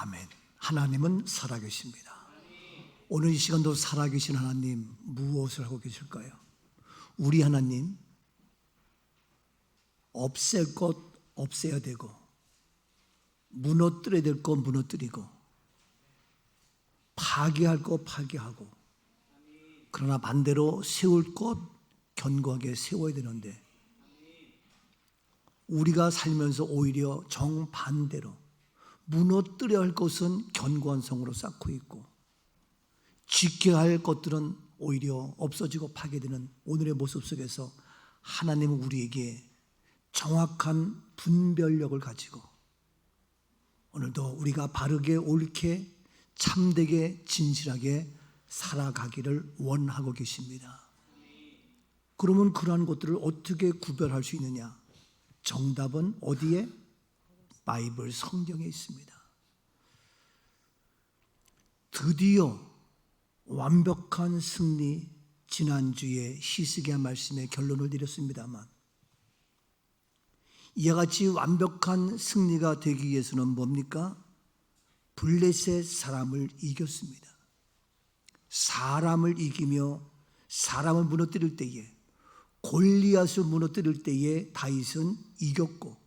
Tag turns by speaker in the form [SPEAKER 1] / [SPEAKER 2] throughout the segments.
[SPEAKER 1] 아멘. 하나님은 살아계십니다. 오늘 이 시간도 살아계신 하나님 무엇을 하고 계실까요? 우리 하나님 없앨 것 없애야 되고 무너뜨려야 될 것 무너뜨리고 파괴할 것 파괴하고 그러나 반대로 세울 것 견고하게 세워야 되는데 우리가 살면서 오히려 정반대로 무너뜨려야 할 것은 견고한 성으로 쌓고 있고 지켜야 할 것들은 오히려 없어지고 파괴되는 오늘의 모습 속에서 하나님은 우리에게 정확한 분별력을 가지고 오늘도 우리가 바르게 옳게 참되게 진실하게 살아가기를 원하고 계십니다. 그러면 그러한 것들을 어떻게 구별할 수 있느냐? 정답은 어디에? 바이블 성경에 있습니다. 드디어 완벽한 승리, 지난주에 히스기야 말씀에 결론을 내렸습니다만 이와 같이 완벽한 승리가 되기 위해서는 뭡니까? 블레셋 사람을 이겼습니다. 사람을 이기며 사람을 무너뜨릴 때에 골리앗을 무너뜨릴 때에 다윗은 이겼고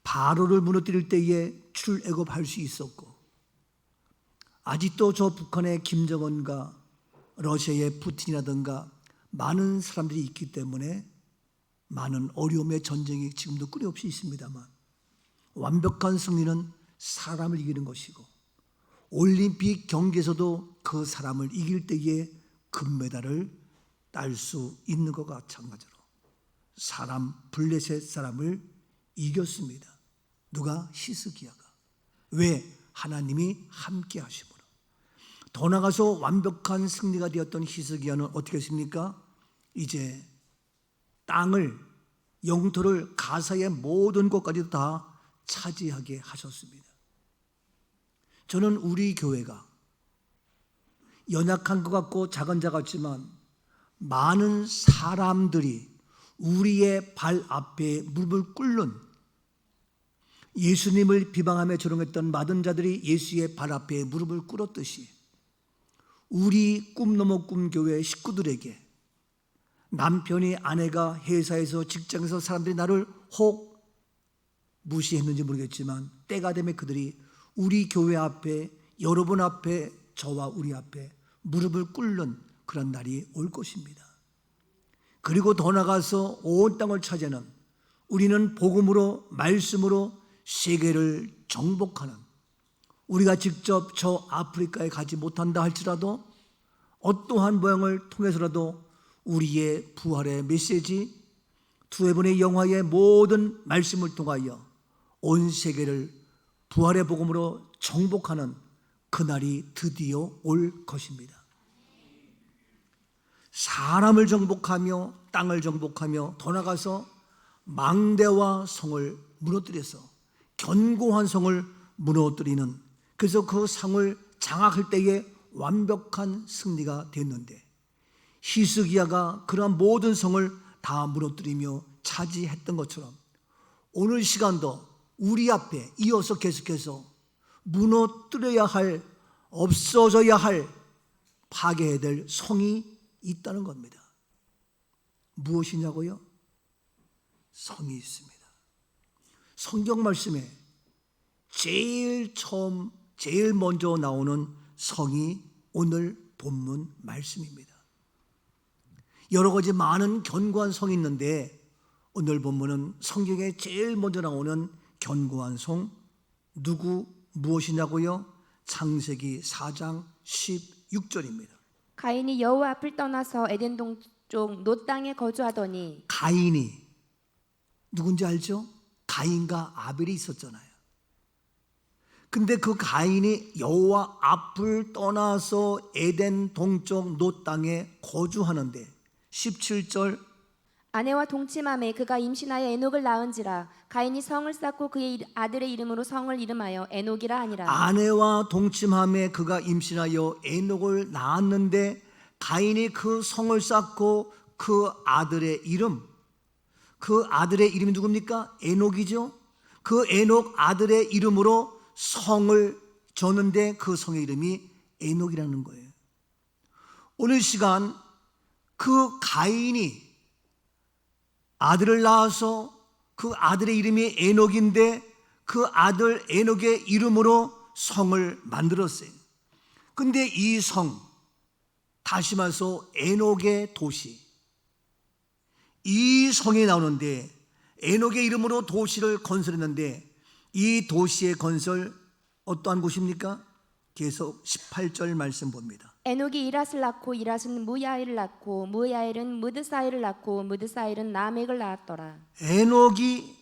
[SPEAKER 1] 바로를 무너뜨릴 때에 출애굽할 수 있었고 아직도 저 북한의 김정은과 러시아의 푸틴이라든가 많은 사람들이 있기 때문에 많은 어려움의 전쟁이 지금도 끊임없이 있습니다만 완벽한 승리는 사람을 이기는 것이고 올림픽 경기에서도 그 사람을 이길 때에 금메달을 딸 수 있는 것과 마찬가지로 사람 블레셋 사람을 이겼습니다. 누가? 히스기야가. 왜? 하나님이 함께 하심으로. 더 나아가서 완벽한 승리가 되었던 히스기야는 어떻게 했습니까? 이제 땅을 영토를 가사의 모든 것까지 다 차지하게 하셨습니다. 저는 우리 교회가 연약한 것 같고 작은 자 같지만 많은 사람들이 우리의 발 앞에 무릎을 꿇는 예수님을 비방하며 조롱했던 많은 자들이 예수의 발 앞에 무릎을 꿇었듯이 우리 꿈 넘어 꿈 교회 식구들에게 남편이 아내가 회사에서 직장에서 사람들이 나를 혹 무시했는지 모르겠지만 때가 되면 그들이 우리 교회 앞에 여러분 앞에 저와 우리 앞에 무릎을 꿇는 그런 날이 올 것입니다. 그리고 더 나가서 온 땅을 차지하는 우리는 복음으로 말씀으로 세계를 정복하는 우리가 직접 저 아프리카에 가지 못한다 할지라도 어떠한 모양을 통해서라도 우리의 부활의 메시지 두 해분의 영화의 모든 말씀을 통하여 온 세계를 부활의 복음으로 정복하는 그날이 드디어 올 것입니다. 사람을 정복하며 땅을 정복하며 더 나가서 망대와 성을 무너뜨려서 견고한 성을 무너뜨리는 그래서 그 성을 장악할 때에 완벽한 승리가 됐는데 히스기야가 그러한 모든 성을 다 무너뜨리며 차지했던 것처럼 오늘 시간도 우리 앞에 이어서 계속해서 무너뜨려야 할 없어져야 할 파괴해야 될 성이 있다는 겁니다. 무엇이냐고요? 성이 있습니다. 성경 말씀에 제일 먼저 나오는 성이 오늘 본문 말씀입니다. 여러 가지 많은 견고한 성이 있는데 오늘 본문은 성경에 제일 먼저 나오는 견고한 성 무엇이냐고요? 창세기 4장 16절입니다.
[SPEAKER 2] 가인이 여호와 앞을 떠나서 에덴 동쪽 노 땅에 거주하더니
[SPEAKER 1] 가인이 누군지 알죠? 가인과 아벨이 있었잖아요. 근데 그 가인이 여호와 앞을 떠나서 에덴 동쪽 노 땅에 거주하는데 17절
[SPEAKER 2] 아내와 동침함에 그가 임신하여 에녹을 낳은지라 가인이 성을 쌓고 그의 아들의 이름으로 성을 이름하여 에녹이라 하니라.
[SPEAKER 1] 아내와 동침함에 그가 임신하여 에녹을 낳았는데 가인이 그 성을 쌓고 그 아들의 이름이 누굽니까? 에녹이죠. 그 에녹 아들의 이름으로 성을 줬는데 그 성의 이름이 에녹이라는 거예요. 오늘 시간 그 가인이 아들을 낳아서 그 아들의 이름이 에녹인데 그 아들 에녹의 이름으로 성을 만들었어요. 근데 이 성, 다시 말해서 에녹의 도시, 이 성이 나오는데 에녹의 이름으로 도시를 건설했는데 이 도시의 건설 어떠한 곳입니까? 계속 18절 말씀 봅니다.
[SPEAKER 2] 에녹이 이랏을 낳고 이랏은 무야일을 낳고 무야일은 무드사일을 낳고 무드사일은 라멕을 낳았더라.
[SPEAKER 1] 에녹이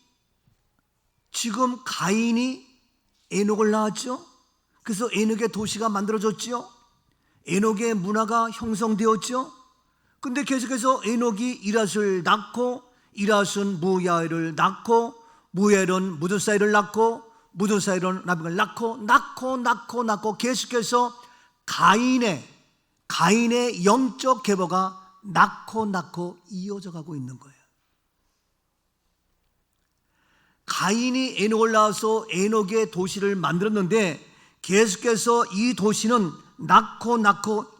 [SPEAKER 1] 지금 가인이 에녹을 낳았죠. 그래서 에녹의 도시가 만들어졌죠. 에녹의 문화가 형성되었죠. 근데 계속해서 에녹이 이랏을 낳고 이랏은 무야일을 낳고 무야일은 무드사일을 낳고 무드사일은 라멕을 낳고 계속해서 가인의 영적 계보가 낳고 이어져 가고 있는 거예요. 가인이 에녹을 낳아서 에녹의 도시를 만들었는데 계속해서 이 도시는 낳고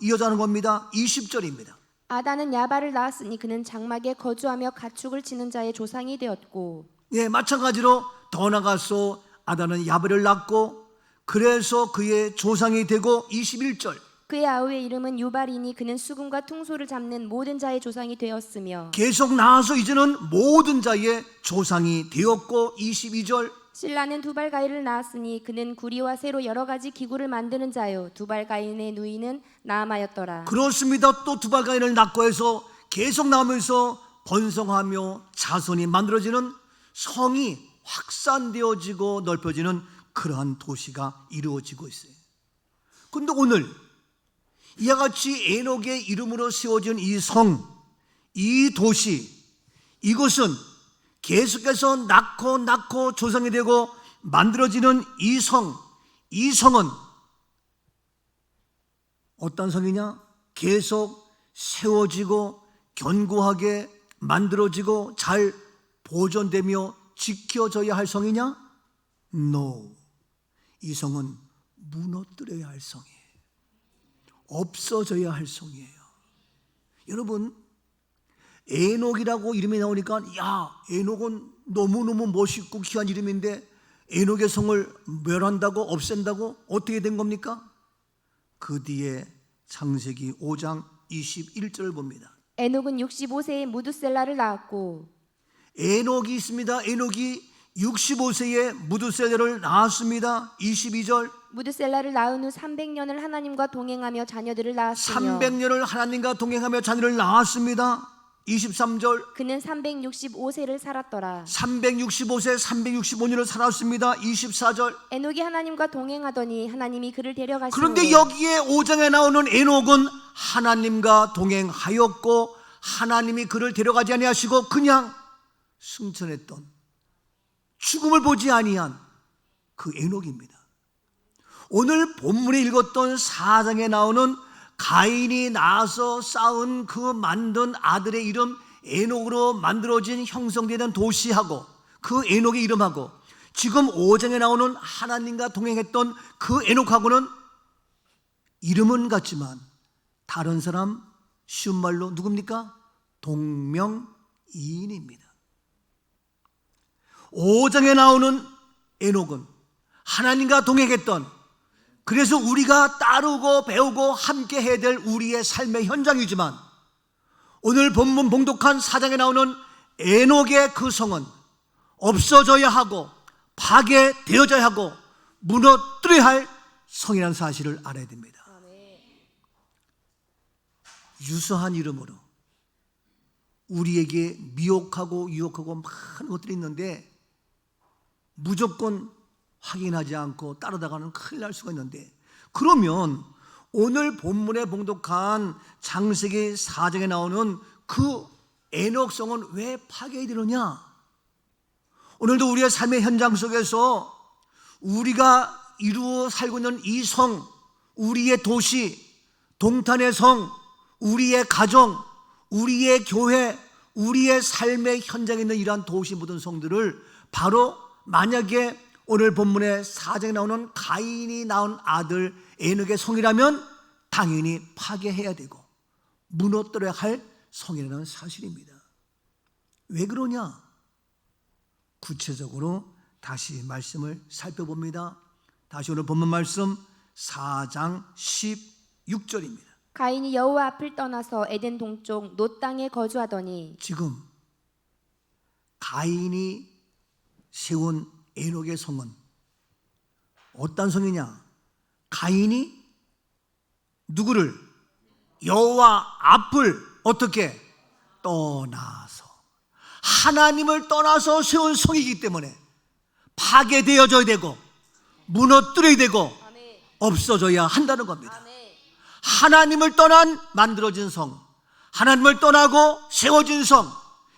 [SPEAKER 1] 이어져가는 겁니다. 20절입니다.
[SPEAKER 2] 아다는 야발을 낳았으니 그는 장막에 거주하며 가축을 치는 자의 조상이 되었고,
[SPEAKER 1] 예, 마찬가지로 더 나가서 아다는 야발을 낳고 그래서 그의 조상이 되고 21절
[SPEAKER 2] 그의 아우의 이름은 유발이니 그는 수금과 퉁소를 잡는 모든 자의 조상이 되었으며,
[SPEAKER 1] 계속 나와서 이제는 모든 자의 조상이 되었고 22절
[SPEAKER 2] 실라는 두발가인을 낳았으니 그는 구리와 새로 여러 가지 기구를 만드는 자요 두발가인의 누이는 나아마였더라.
[SPEAKER 1] 그렇습니다. 또 두발가인을 낳고 해서 계속 나오면서 번성하며 자손이 만들어지는 성이 확산되어지고 넓혀지는 그러한 도시가 이루어지고 있어요. 그런데 오늘 이와 같이 에녹의 이름으로 세워진 이 성, 이 도시, 이곳은 계속해서 낳고 조성이 되고 만들어지는 이 성은 어떤 성이냐? 계속 세워지고 견고하게 만들어지고 잘 보존되며 지켜져야 할 성이냐? No. 이 성은 무너뜨려야 할 성이에요. 없어져야 할 성이에요. 여러분, 에녹이라고 이름이 나오니까 에녹은 너무너무 멋있고 귀한 이름인데 에녹의 성을 멸한다고 없앤다고 어떻게 된 겁니까? 그 뒤에 창세기 5장 21절을 봅니다.
[SPEAKER 2] 에녹은 65세에 무두셀라를 낳았고,
[SPEAKER 1] 에녹이 있습니다. 에녹이 65세에 무두셀라를 낳았습니다. 22절
[SPEAKER 2] 무두셀라를 낳은 후 300년을 하나님과 동행하며 자녀들을 낳았으며
[SPEAKER 1] 300년을 하나님과 동행하며 자녀를 낳았습니다. 23절
[SPEAKER 2] 그는 365세를 살았더라.
[SPEAKER 1] 365세 365년을 살았습니다. 24절
[SPEAKER 2] 에녹이 하나님과 동행하더니 하나님이 그를 데려가시고,
[SPEAKER 1] 그런데 여기에 5장에 나오는 에녹은 하나님과 동행하였고 하나님이 그를 데려가지 아니하시고 그냥 승천했던 죽음을 보지 아니한 그 에녹입니다. 오늘 본문에 읽었던 4장에 나오는 가인이 낳아서 쌓은 그 만든 아들의 이름 에녹으로 만들어진 형성되는 도시하고 그 에녹의 이름하고 지금 5장에 나오는 하나님과 동행했던 그 에녹하고는 이름은 같지만 다른 사람, 쉬운 말로 누굽니까? 동명이인입니다. 5장에 나오는 에녹은 하나님과 동행했던, 그래서 우리가 따르고 배우고 함께 해야 될 우리의 삶의 현장이지만 오늘 본문 봉독한 4장에 나오는 에녹의 그 성은 없어져야 하고 파괴되어져야 하고 무너뜨려야 할 성이라는 사실을 알아야 됩니다. 유사한 이름으로 우리에게 미혹하고 유혹하고 많은 것들이 있는데 무조건 확인하지 않고 따르다가는 큰일 날 수가 있는데, 그러면 오늘 본문에 봉독한 창세기 4장에 나오는 그 에녹성은 왜 파괴되느냐? 오늘도 우리의 삶의 현장 속에서 우리가 이루어 살고 있는 이 성, 우리의 도시, 동탄의 성, 우리의 가정, 우리의 교회, 우리의 삶의 현장에 있는 이러한 도시 모든 성들을 바로 만약에 오늘 본문의 4장에 나오는 가인이 낳은 아들 에녹의 성이라면 당연히 파괴해야 되고 무너뜨려야 할 성이라는 사실입니다. 왜 그러냐? 구체적으로 다시 말씀을 살펴봅니다. 다시 오늘 본문 말씀 4장 16절입니다.
[SPEAKER 2] 가인이 여호와 앞을 떠나서 에덴 동쪽 노 땅에 거주하더니
[SPEAKER 1] 지금 가인이 세운 에녹의 성은 어떤 성이냐? 가인이 누구를? 여호와 앞을 어떻게? 떠나서 하나님을 떠나서 세운 성이기 때문에 파괴되어져야 되고 무너뜨려야 되고 없어져야 한다는 겁니다. 하나님을 떠난 만들어진 성, 하나님을 떠나고 세워진 성,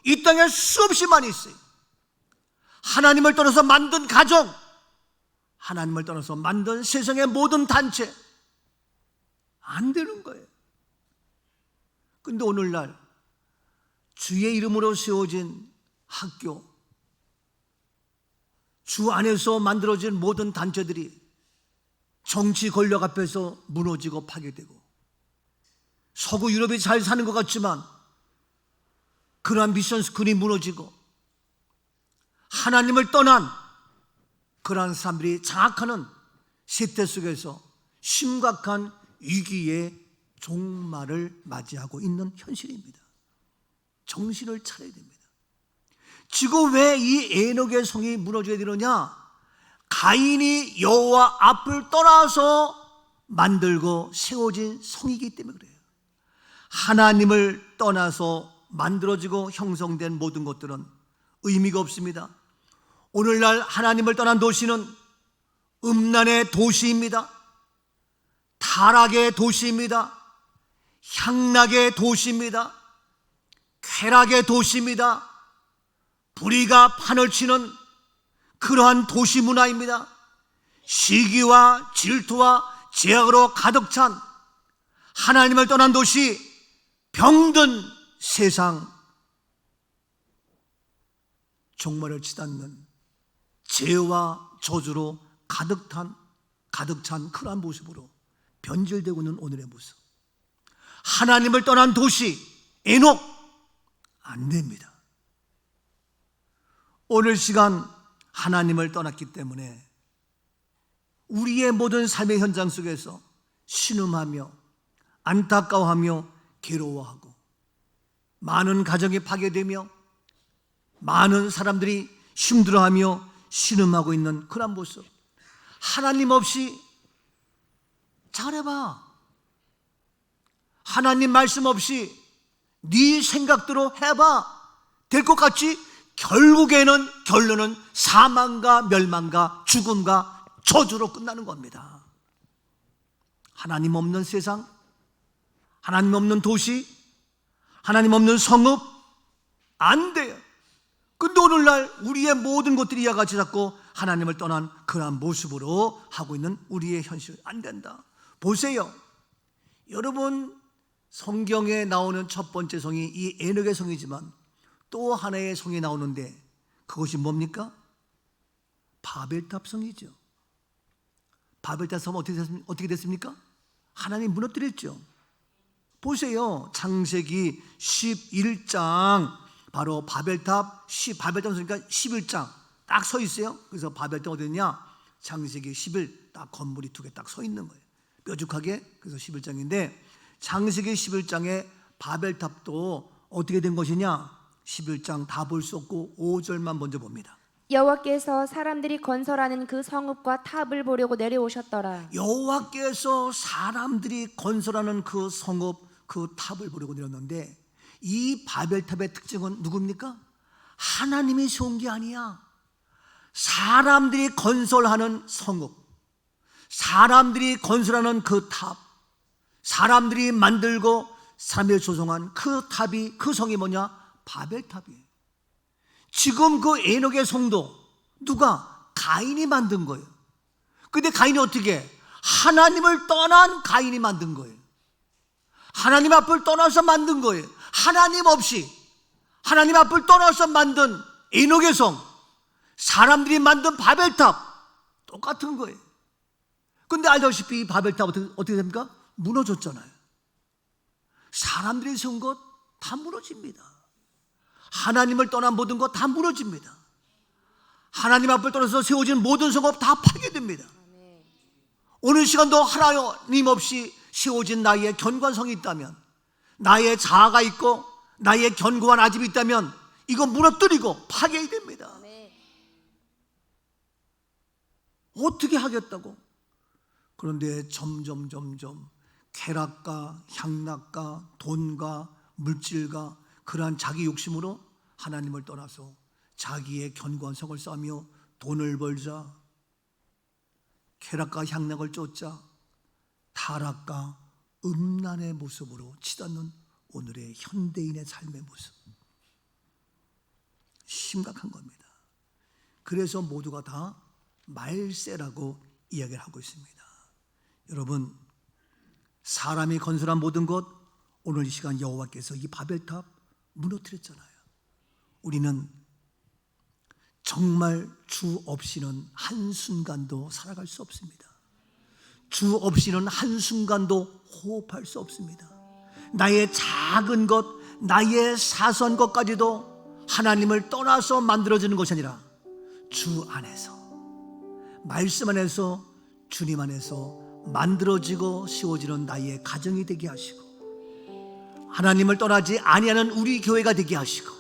[SPEAKER 1] 이 땅에 수없이 많이 있어요. 하나님을 떠나서 만든 가정, 하나님을 떠나서 만든 세상의 모든 단체, 안 되는 거예요. 근데 오늘날 주의 이름으로 세워진 학교, 주 안에서 만들어진 모든 단체들이 정치 권력 앞에서 무너지고 파괴되고, 서구 유럽이 잘 사는 것 같지만 그러한 미션 스쿨이 무너지고 하나님을 떠난 그러한 사람들이 장악하는 세태 속에서 심각한 위기의 종말을 맞이하고 있는 현실입니다. 정신을 차려야 됩니다. 지금 왜 이 에녹의 성이 무너져야 되느냐? 가인이 여호와 앞을 떠나서 만들고 세워진 성이기 때문에 그래요. 하나님을 떠나서 만들어지고 형성된 모든 것들은 의미가 없습니다. 오늘날 하나님을 떠난 도시는 음란의 도시입니다. 타락의 도시입니다. 향락의 도시입니다. 쾌락의 도시입니다. 불의가 판을 치는 그러한 도시 문화입니다. 시기와 질투와 죄악으로 가득 찬 하나님을 떠난 도시, 병든 세상, 종말을 치닫는 죄와 저주로 가득 찬 그러한 모습으로 변질되고 있는 오늘의 모습. 하나님을 떠난 도시 에녹 안 됩니다. 오늘 시간 하나님을 떠났기 때문에 우리의 모든 삶의 현장 속에서 신음하며 안타까워하며 괴로워하고 많은 가정이 파괴되며 많은 사람들이 힘들어하며 신음하고 있는 그런 모습. 하나님 없이 잘해봐. 하나님 말씀 없이 네 생각대로 해봐. 될 것 같지? 결론은 사망과 멸망과 죽음과 저주로 끝나는 겁니다. 하나님 없는 세상, 하나님 없는 도시, 하나님 없는 성읍 안 돼요. 근데 오늘날 우리의 모든 것들이 이와 같이 자꾸 하나님을 떠난 그러한 모습으로 하고 있는 우리의 현실 안 된다. 보세요. 여러분, 성경에 나오는 첫 번째 성이 이 에녹의 성이지만 또 하나의 성이 나오는데 그것이 뭡니까? 바벨탑 성이죠. 바벨탑 성은 어떻게 됐습니까? 하나님 무너뜨렸죠. 보세요. 창세기 11장 바로 바벨탑 성이니까 11장 딱 서 있어요. 그래서 바벨탑 어디 있냐? 창세기 11 딱 건물이 두 개 딱 서 있는 거예요. 뾰족하게. 그래서 11장인데 창세기 11장에 바벨탑도 어떻게 된 것이냐? 11장 다 볼 수 없고 5절만 먼저 봅니다.
[SPEAKER 2] 여호와께서 사람들이 건설하는 그 성읍과 탑을 보려고 내려오셨더라.
[SPEAKER 1] 여호와께서 사람들이 건설하는 그 성읍, 그 탑을 보려고 내렸는데 이 바벨탑의 특징은 누굽니까? 하나님이 세운 게 아니야. 사람들이 건설하는 성읍, 사람들이 건설하는 그 탑, 사람들이 만들고 사람들이 조성한 그 탑이, 그 성이 뭐냐? 바벨탑이에요. 지금 그 에녹의 성도 누가? 가인이 만든 거예요. 근데 가인이 어떻게 해? 하나님을 떠난 가인이 만든 거예요. 하나님 앞을 떠나서 만든 거예요. 하나님 없이 하나님 앞을 떠나서 만든 에녹의 성, 사람들이 만든 바벨탑, 똑같은 거예요. 근데 알다시피 이 바벨탑 어떻게 됩니까? 무너졌잖아요. 사람들이 세운 것 다 무너집니다. 하나님을 떠난 모든 것 다 무너집니다. 하나님 앞을 떠나서 세워진 모든 성읍 다 파괴됩니다. 오늘 시간도 하나님 없이 세워진 나의 견고한성이 있다면, 나의 자아가 있고 나의 견고한 아집이 있다면 이거 무너뜨리고 파괴됩니다. 어떻게 하겠다고? 그런데 점점 쾌락과 향락과 돈과 물질과 그러한 자기 욕심으로 하나님을 떠나서 자기의 견고한 성을 쌓으며 돈을 벌자, 쾌락과 향락을 쫓자 타락과 음란의 모습으로 치닫는 오늘의 현대인의 삶의 모습, 심각한 겁니다. 그래서 모두가 다 말세라고 이야기를 하고 있습니다. 여러분, 사람이 건설한 모든 것, 오늘 이 시간 여호와께서 이 바벨탑 무너뜨렸잖아요. 우리는 정말 주 없이는 한순간도 살아갈 수 없습니다. 주 없이는 한순간도 호흡할 수 없습니다. 나의 작은 것, 나의 사소한 것까지도 하나님을 떠나서 만들어지는 것이 아니라 주 안에서, 말씀 안에서, 주님 안에서 만들어지고 세워지는 나의 가정이 되게 하시고, 하나님을 떠나지 아니하는 우리 교회가 되게 하시고,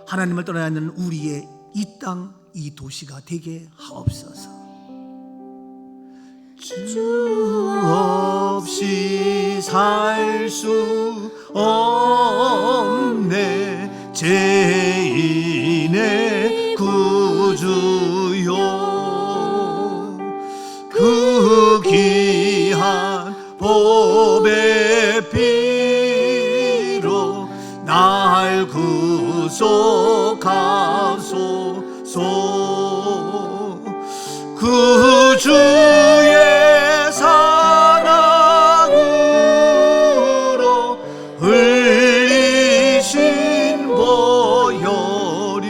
[SPEAKER 1] 하나님을 떠나지 않는 우리의 이 땅, 이 도시가 되게 하옵소서. 주 없이 살 수 없네, 죄인의 구주요. 그 귀한 보배 피로 날 구속하소서. 그 주의 사랑으로 흘리신 보혈이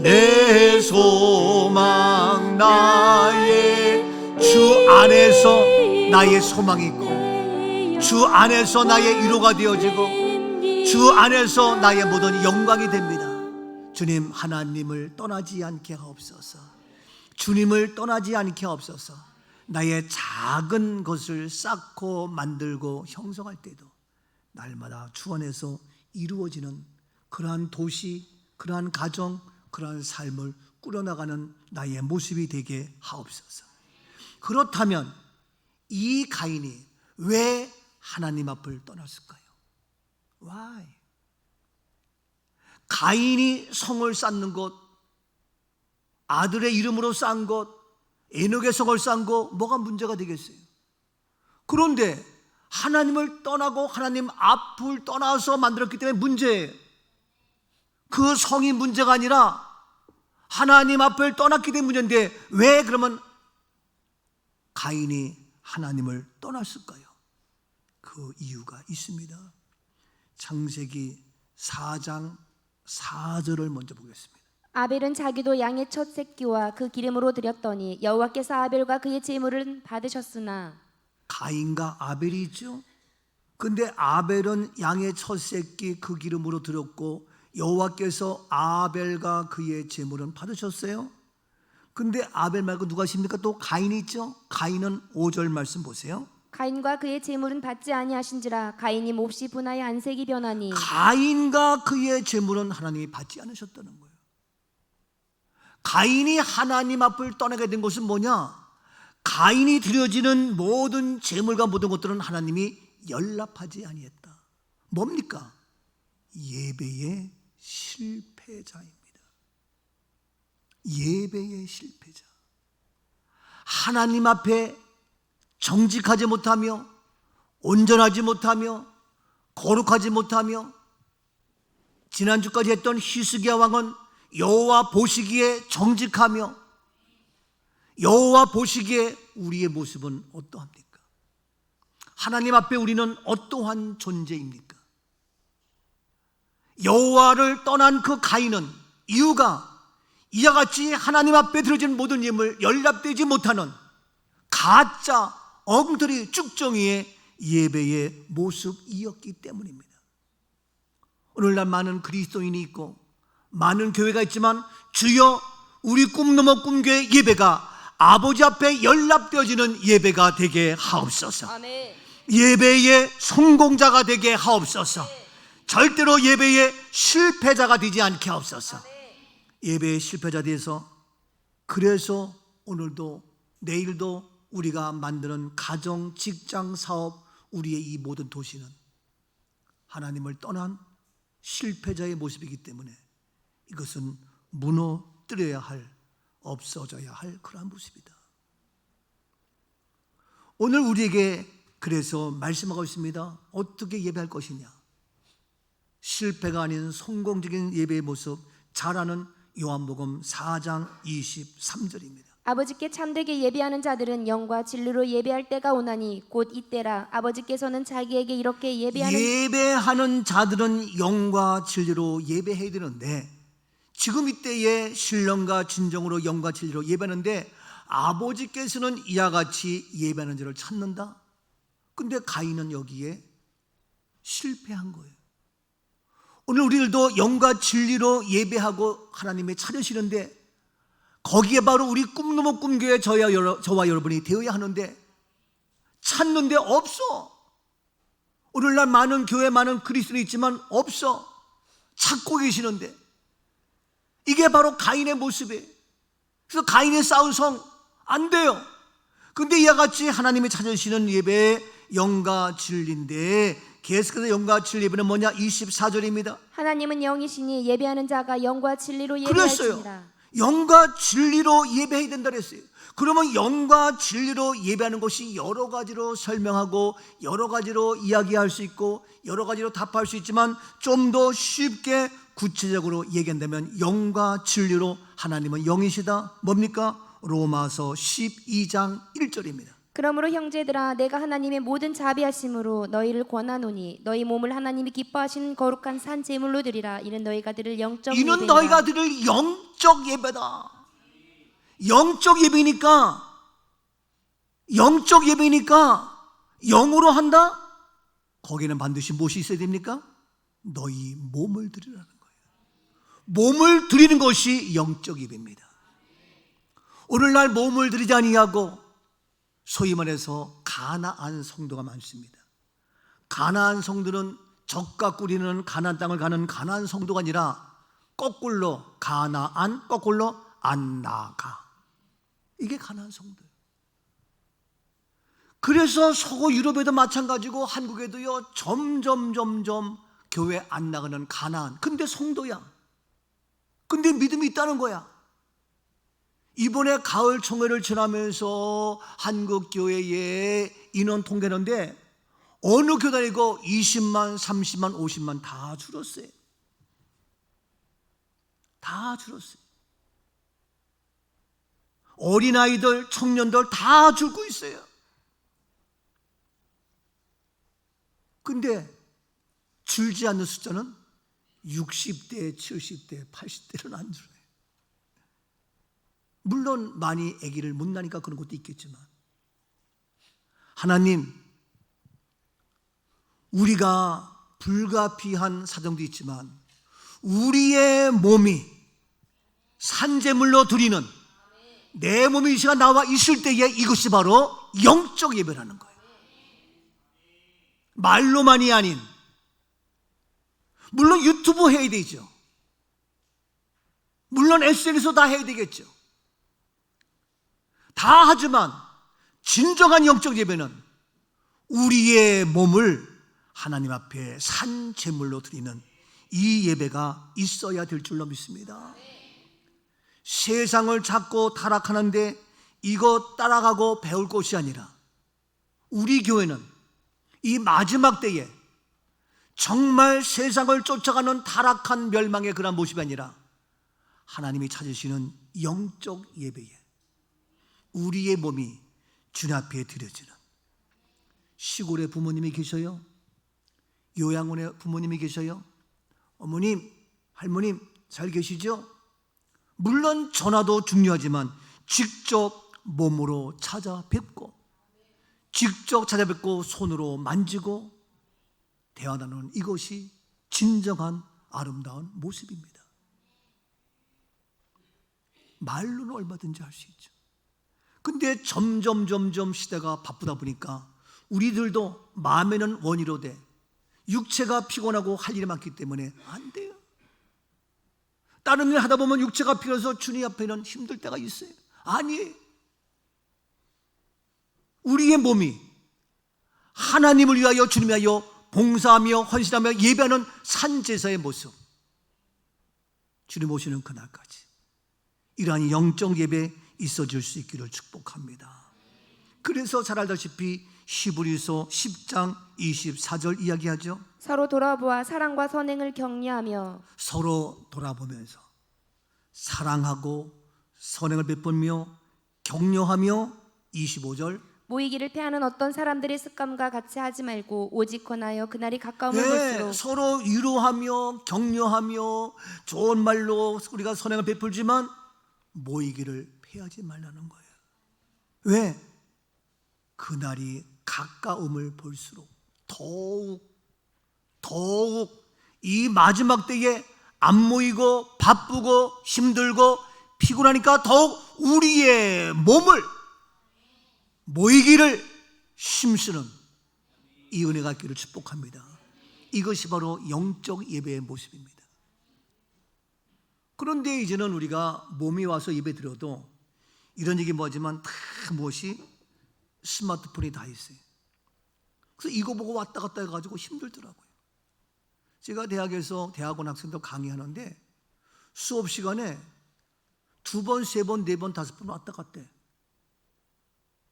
[SPEAKER 1] 내 소망, 나의 주 안에서 나의 소망이 있고, 주 안에서 나의 위로가 되어지고, 주 안에서 나의 모든 영광이 됩니다. 주님, 하나님을 떠나지 않게 하옵소서. 주님을 떠나지 않게 하옵소서. 나의 작은 것을 쌓고 만들고 형성할 때도 날마다 주 안에서 이루어지는 그러한 도시, 그러한 가정, 그러한 삶을 꾸려나가는 나의 모습이 되게 하옵소서. 그렇다면 이 가인이 왜 하나님 앞을 떠났을까요? Why? 가인이 성을 쌓는 것, 아들의 이름으로 쌓은 것, 에녹의 성을 쌓은 것, 뭐가 문제가 되겠어요? 그런데 하나님을 떠나고 하나님 앞을 떠나서 만들었기 때문에 문제예요. 그 성이 문제가 아니라 하나님 앞을 떠났기 때문에 문제인데, 왜 그러면 가인이 하나님을 떠났을까요? 그 이유가 있습니다. 창세기 4장 4절을 먼저 보겠습니다.
[SPEAKER 2] 아벨은 자기도 양의 첫 새끼와 그 기름으로 드렸더니 여호와께서 아벨과 그의 제물은 받으셨으나.
[SPEAKER 1] 가인과 아벨이 있죠. 근데 아벨은 양의 첫 새끼 그 기름으로 드렸고, 여호와께서 아벨과 그의 제물은 받으셨어요. 근데 아벨 말고 누가 있습니까? 또 가인이 있죠. 가인은 5절 말씀 보세요.
[SPEAKER 2] 가인과 그의 제물은 받지 아니하신지라 가인이 몹시 분하여 안색이 변하니.
[SPEAKER 1] 가인과 그의 제물은 하나님이 받지 않으셨다는 거예요. 가인이 하나님 앞을 떠나게 된 것은 뭐냐? 가인이 드려지는 모든 제물과 모든 것들은 하나님이 연락하지 아니했다. 뭡니까? 예배의 실패자입니다. 예배의 실패자. 하나님 앞에 정직하지 못하며, 온전하지 못하며, 거룩하지 못하며, 지난주까지 했던 히스기야 왕은 여호와 보시기에 정직하며, 여호와 보시기에 우리의 모습은 어떠합니까? 하나님 앞에 우리는 어떠한 존재입니까? 여호와를 떠난 그 가인은 이유가 이와 같이 하나님 앞에 드려진 모든 예물 연락되지 못하는 가짜 엉터리 쭉정이의 예배의 모습이었기 때문입니다. 오늘날 많은 그리스도인이 있고 많은 교회가 있지만 주여 우리 꿈넘어 꿈교회 예배가 아버지 앞에 연락되어지는 예배가 되게 하옵소서.
[SPEAKER 2] 아멘.
[SPEAKER 1] 예배의 성공자가 되게 하옵소서. 절대로 예배의 실패자가 되지 않게 하옵소서. 예배의 실패자 돼서 그래서 오늘도 내일도 우리가 만드는 가정, 직장, 사업, 우리의 이 모든 도시는 하나님을 떠난 실패자의 모습이기 때문에 이것은 무너뜨려야 할, 없어져야 할 그러한 모습이다. 오늘 우리에게 그래서 말씀하고 있습니다. 어떻게 예배할 것이냐? 실패가 아닌 성공적인 예배의 모습 잘 아는 요한복음 4장 23절입니다.
[SPEAKER 2] 아버지께 참되게 예배하는 자들은 영과 진리로 예배할 때가 오나니 곧 이때라. 아버지께서는 자기에게 이렇게
[SPEAKER 1] 예배하는 자들은 영과 진리로 예배해야 되는데 지금 이때에 신령과 진정으로 영과 진리로 예배하는데 아버지께서는 이와 같이 예배하는 자를 찾는다. 근데 가인은 여기에 실패한 거예요. 오늘 우리들도 영과 진리로 예배하고 하나님의 찾으시는데 거기에 바로 우리 꿈넘어 꿈교회 저와 여러분이 되어야 하는데 찾는데 없어. 오늘날 많은 교회 많은 그리스도인이 있지만 없어. 찾고 계시는데 이게 바로 가인의 모습이에요. 그래서 가인의 쌓은 성 안 돼요. 근데 이와 같이 하나님이 찾으시는 예배의 영과 진리인데 계속해서 영과 진리 예배는 뭐냐? 24절입니다.
[SPEAKER 2] 하나님은 영이시니 예배하는 자가 영과 진리로
[SPEAKER 1] 그랬어요.
[SPEAKER 2] 예배할지니라.
[SPEAKER 1] 영과 진리로 예배해야 된다 그랬어요. 그러면 영과 진리로 예배하는 것이 여러 가지로 설명하고 여러 가지로 이야기할 수 있고 여러 가지로 답할 수 있지만 좀 더 쉽게 구체적으로 얘기한다면 영과 진리로 하나님은 영이시다. 뭡니까? 로마서 12장 1절입니다.
[SPEAKER 2] 그러므로 형제들아 내가 하나님의 모든 자비하심으로 너희를 권하노니 너희 몸을 하나님이 기뻐하시는 거룩한 산 제물로 드리라. 이는 너희가 드릴 영적 예배이다.
[SPEAKER 1] 이는 너희가 드릴 영적 예배다. 영적 예배니까 영으로 한다? 거기는 반드시 무엇이 있어야 됩니까? 너희 몸을 드리라는 거예요. 몸을 드리는 것이 영적 예배입니다. 오늘날 몸을 드리지 아니하고 소위 말해서 가나안 성도가 많습니다. 가나안 성도는 젖과 꿀이는 가나안 땅을 가는 가나안 성도가 아니라 거꾸로 가나안, 거꾸로 안 나가. 이게 가나안 성도예요. 그래서 서구 유럽에도 마찬가지고 한국에도요 점점 교회 안 나가는 가나안. 근데 성도야. 근데 믿음이 있다는 거야. 이번에 가을 총회를 지나면서 한국 교회의 인원 통계는데 어느 교단이고 20만, 30만, 50만 다 줄었어요. 다 줄었어요. 어린아이들, 청년들 다 줄고 있어요. 근데 줄지 않는 숫자는 60대, 70대, 80대는 안 줄어요. 물론 많이 아기를 못 낳으니까 그런 것도 있겠지만 하나님, 우리가 불가피한 사정도 있지만 우리의 몸이 산제물로 드리는 내 몸이 이 시간 나와 있을 때에 이것이 바로 영적 예배라는 거예요. 말로만이 아닌, 물론 유튜브 해야 되죠. 물론 SNS 다 해야 되겠죠. 다 하지만 진정한 영적 예배는 우리의 몸을 하나님 앞에 산 제물로 드리는 이 예배가 있어야 될 줄로 믿습니다. 세상을 찾고 타락하는데 이거 따라가고 배울 것이 아니라 우리 교회는 이 마지막 때에 정말 세상을 쫓아가는 타락한 멸망의 그런 모습이 아니라 하나님이 찾으시는 영적 예배에 우리의 몸이 주님 앞에 드려지는, 시골에 부모님이 계셔요? 요양원에 부모님이 계셔요? 어머님, 할머님 잘 계시죠? 물론 전화도 중요하지만 직접 몸으로 찾아뵙고 직접 찾아뵙고 손으로 만지고 대화 나누는 이것이 진정한 아름다운 모습입니다. 말로는 얼마든지 할 수 있죠. 근데 점점 시대가 바쁘다 보니까 우리들도 마음에는 원이로되 육체가 피곤하고 할 일이 많기 때문에 안 돼요. 다른 일 하다 보면 육체가 피곤해서 주님 앞에는 힘들 때가 있어요. 아니, 우리의 몸이 하나님을 위하여 주님을 위하여 봉사하며 헌신하며 예배하는 산제사의 모습, 주님 오시는 그날까지 이러한 영적 예배 있어질 수 있기를 축복합니다. 그래서 잘 알다시피 히브리서 10장 24절 이야기하죠.
[SPEAKER 2] 서로 돌아보아 사랑과 선행을 격려하며
[SPEAKER 1] 서로 돌아보면서 사랑하고 선행을 베풀며 격려하며 25절
[SPEAKER 2] 모이기를 패하는 어떤 사람들의 습관과 같이 하지 말고 오직 권하여 그날이 가까움을 볼수록
[SPEAKER 1] 서로 위로하며 격려하며 좋은 말로 우리가 선행을 베풀지만 모이기를 패하지 말라는 거예요. 왜? 그날이 가까움을 볼수록 더욱 이 마지막 때에 안 모이고 바쁘고 힘들고 피곤하니까 더욱 우리의 몸을 모이기를 힘쓰는 이 은혜가 있기를 축복합니다. 이것이 바로 영적 예배의 모습입니다. 그런데 이제는 우리가 몸이 와서 예배 드려도 이런 얘기 뭐하지만 다 무엇이 스마트폰이 다 있어요. 그래서 이거 보고 왔다 갔다 해가지고 힘들더라고요. 제가 대학에서 대학원 학생들 강의하는데 수업 시간에 2번, 3번, 4번, 5번 왔다 갔대.